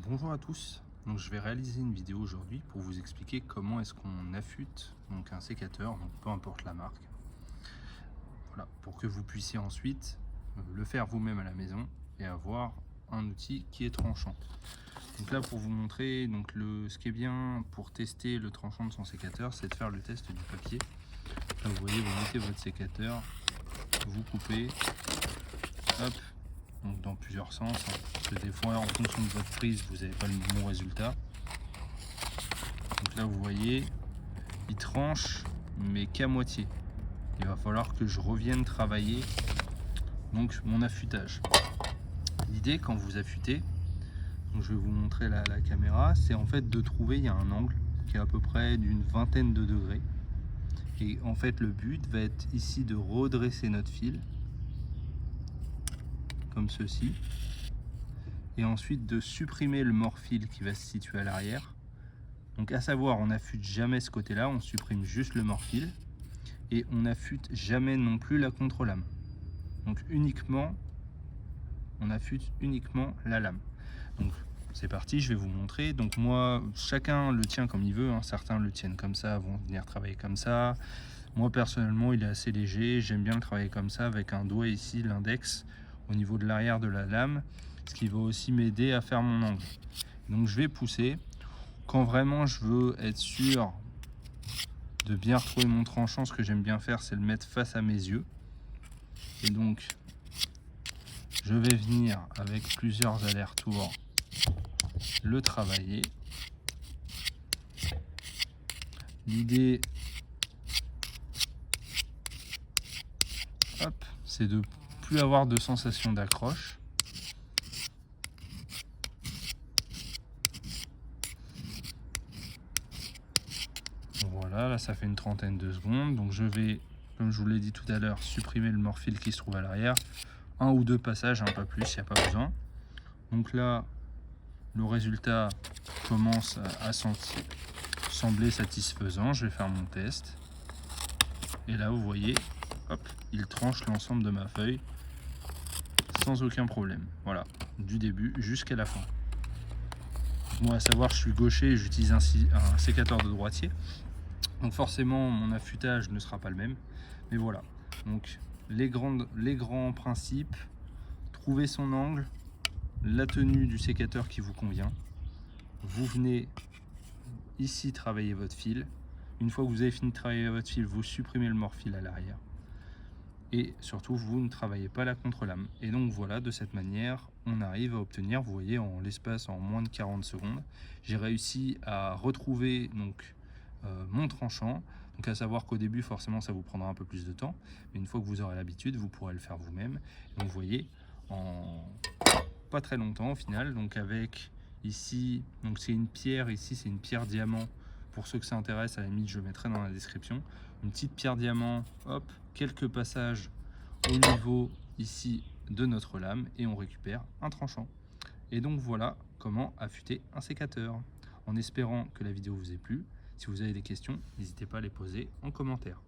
Bonjour à tous, donc je vais réaliser une vidéo aujourd'hui pour vous expliquer comment est-ce qu'on affûte donc un sécateur, donc peu importe la marque, voilà, pour que vous puissiez ensuite le faire vous-même à la maison et avoir un outil qui est tranchant. Donc là, pour vous montrer, donc ce qui est bien pour tester le tranchant de son sécateur, c'est de faire le test du papier. Là, vous voyez, vous mettez votre sécateur, vous coupez, hop, donc dans plusieurs sens, hein, parce que des fois en fonction de votre prise vous n'avez pas le bon résultat. Donc là vous voyez, il tranche mais qu'à moitié. Il va falloir que je revienne travailler donc mon affûtage. L'idée quand vous affûtez, donc je vais vous montrer la caméra, c'est en fait de trouver, il y a un angle qui est à peu près d'une vingtaine de degrés. Et en fait le but va être ici de redresser notre fil comme ceci, et ensuite de supprimer le morfil qui va se situer à l'arrière. Donc à savoir, on n'affûte jamais ce côté là, on supprime juste le morfil et on n'affûte jamais non plus la contre-lame. Donc uniquement, on affûte uniquement la lame. Donc c'est parti, je vais vous montrer. Donc moi, chacun le tient comme il veut, hein. Certains le tiennent comme ça, vont venir travailler comme ça. Moi personnellement, il est assez léger, j'aime bien le travailler comme ça avec un doigt ici, l'index, au niveau de l'arrière de la lame, ce qui va aussi m'aider à faire mon angle. Donc je vais pousser. Quand vraiment je veux être sûr de bien retrouver mon tranchant, ce que j'aime bien faire, c'est le mettre face à mes yeux. Et donc je vais venir avec plusieurs allers-retours le travailler. L'idée, c'est de plus avoir de sensation d'accroche. Voilà, là ça fait une trentaine de secondes. Donc je vais, comme je vous l'ai dit tout à l'heure, supprimer le morfil qui se trouve à l'arrière. Un ou deux passages, pas plus, il n'y a pas besoin. Donc là, le résultat commence à sembler satisfaisant. Je vais faire mon test. Et là, vous voyez, hop, il tranche l'ensemble de ma feuille sans aucun problème. Voilà, du début jusqu'à la fin. Moi, à savoir, je suis gaucher et j'utilise un sécateur de droitier. Donc forcément, mon affûtage ne sera pas le même. Mais voilà, donc les grands principes, trouver son angle, la tenue du sécateur qui vous convient. Vous venez ici travailler votre fil. Une fois que vous avez fini de travailler votre fil, vous supprimez le morfil à l'arrière. Et surtout, vous ne travaillez pas la contre-lame. Et donc voilà, de cette manière, on arrive à obtenir, vous voyez, en l'espace en moins de 40 secondes, j'ai réussi à retrouver donc mon tranchant. Donc à savoir qu'au début, forcément, ça vous prendra un peu plus de temps. Mais une fois que vous aurez l'habitude, vous pourrez le faire vous-même. Donc vous voyez, en pas très longtemps au final, donc avec ici, donc c'est une pierre, ici c'est une pierre diamant. Pour ceux que ça intéresse, à la limite, je mettrai dans la description. Une petite pierre diamant, hop, quelques passages au niveau ici de notre lame et on récupère un tranchant. Et donc voilà comment affûter un sécateur. En espérant que la vidéo vous ait plu. Si vous avez des questions, n'hésitez pas à les poser en commentaire.